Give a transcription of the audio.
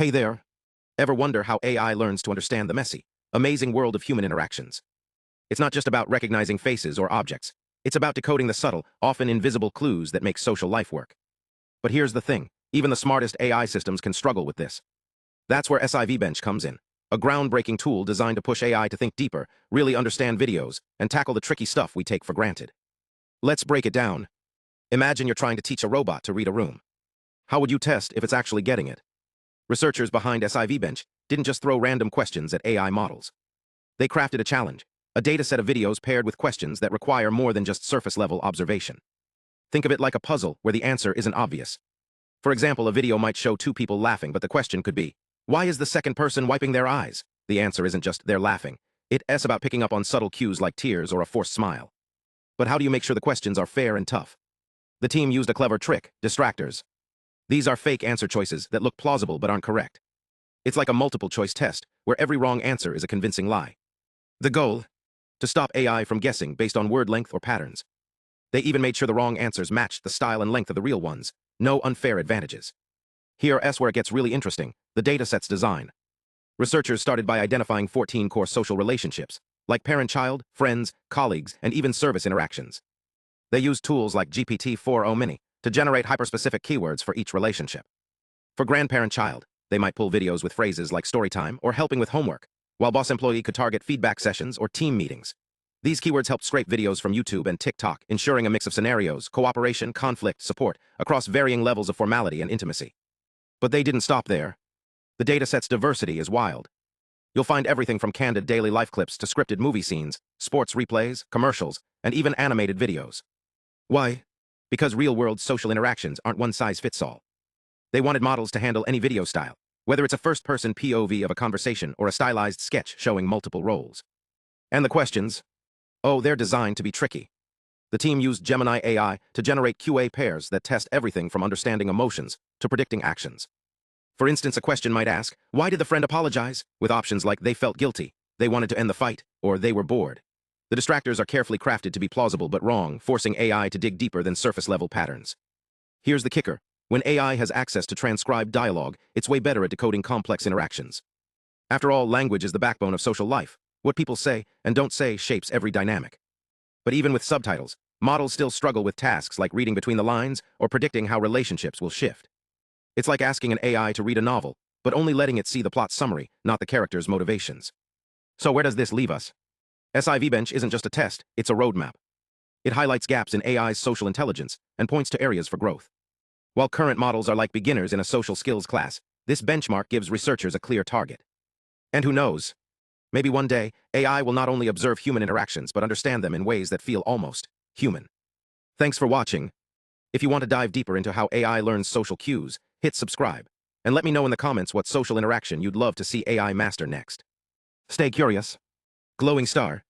Hey there. Ever wonder how AI learns to understand the messy, amazing world of human interactions? It's not just about recognizing faces or objects. It's about decoding the subtle, often invisible clues that make social life work. But here's the thing. Even the smartest AI systems can struggle with this. That's where SIV-Bench comes in. A groundbreaking tool designed to push AI to think deeper, really understand videos, and tackle the tricky stuff we take for granted. Let's break it down. Imagine you're trying to teach a robot to read a room. How would you test if it's actually getting it? Researchers behind SIV-Bench didn't just throw random questions at AI models. They crafted a challenge, a dataset of videos paired with questions that require more than just surface-level observation. Think of it like a puzzle where the answer isn't obvious. For example, a video might show two people laughing, but the question could be, why is the second person wiping their eyes? The answer isn't just they're laughing. It's about picking up on subtle cues like tears or a forced smile. But how do you make sure the questions are fair and tough? The team used a clever trick, distractors. These are fake answer choices that look plausible but aren't correct. It's like a multiple-choice test, where every wrong answer is a convincing lie. The goal? To stop AI from guessing based on word length or patterns. They even made sure the wrong answers matched the style and length of the real ones. No unfair advantages. Here's where it gets really interesting, the dataset's design. Researchers started by identifying 14 core social relationships, like parent-child, friends, colleagues, and even service interactions. They used tools like GPT-4o Mini to generate hyper-specific keywords for each relationship. For grandparent-child, they might pull videos with phrases like storytime or helping with homework, while boss employee could target feedback sessions or team meetings. These keywords helped scrape videos from YouTube and TikTok, ensuring a mix of scenarios, cooperation, conflict, support, across varying levels of formality and intimacy. But they didn't stop there. The dataset's diversity is wild. You'll find everything from candid daily life clips to scripted movie scenes, sports replays, commercials, and even animated videos. Why? Because real-world social interactions aren't one-size-fits-all. They wanted models to handle any video style, whether it's a first-person POV of a conversation or a stylized sketch showing multiple roles. And the questions? Oh, they're designed to be tricky. The team used Gemini AI to generate QA pairs that test everything from understanding emotions to predicting actions. For instance, a question might ask, why did the friend apologize? With options like they felt guilty, they wanted to end the fight, or they were bored. The distractors are carefully crafted to be plausible but wrong, forcing AI to dig deeper than surface-level patterns. Here's the kicker. When AI has access to transcribed dialogue, it's way better at decoding complex interactions. After all, language is the backbone of social life. What people say and don't say shapes every dynamic. But even with subtitles, models still struggle with tasks like reading between the lines or predicting how relationships will shift. It's like asking an AI to read a novel, but only letting it see the plot summary, not the character's motivations. So where does this leave us? SIV-Bench isn't just a test, it's a roadmap. It highlights gaps in AI's social intelligence and points to areas for growth. While current models are like beginners in a social skills class, this benchmark gives researchers a clear target. And who knows? Maybe one day, AI will not only observe human interactions but understand them in ways that feel almost human. Thanks for watching. If you want to dive deeper into how AI learns social cues, hit subscribe, and let me know in the comments what social interaction you'd love to see AI master next. Stay curious. Glowing star.